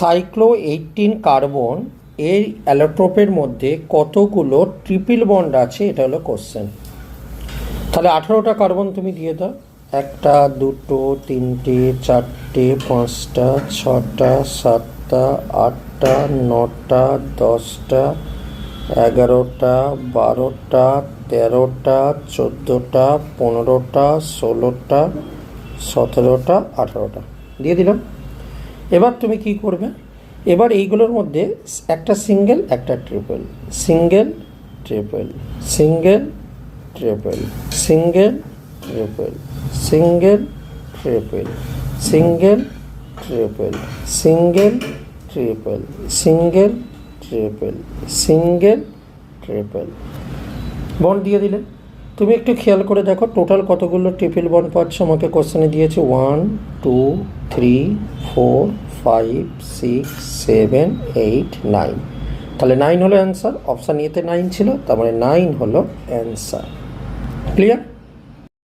সাইক্লো-18 carbon এর অ্যালোট্রোপের মধ্যে কতগুলো ট্রিপল বন্ড আছে, এটা হলো কোশ্চেন। তাহলে 18টা কার্বন তুমি দিয়ে দাও। 1টা 2টো 3টে 4টে 5টা 6টা 7টা 8টা 9টা 10টা 11টা 12টা 13টা 14টা 15টা 16টা 17টা 18টা দিয়ে দিলাম। এবার তুমি কি করবে, এবার এইগুলোর মধ্যে একটা সিঙ্গেল একটা triple, single triple, single triple, single triple, single triple, single triple, single triple, single triple, single triple bond দিয়ে দিলে। তুমি একটু খেয়াল করে দেখো টোটাল কতগুলো ট্রিপল বন্ড পাচ্ছ। আমাকে কোশ্চেনে দিয়েছে 1 2 3 4 5 6 7 8 9। তাহলে 9 হলো অ্যান্সার। অপশান এতে 9 ছিল, তার মানে 9 হলো অ্যান্সার। ক্লিয়ার?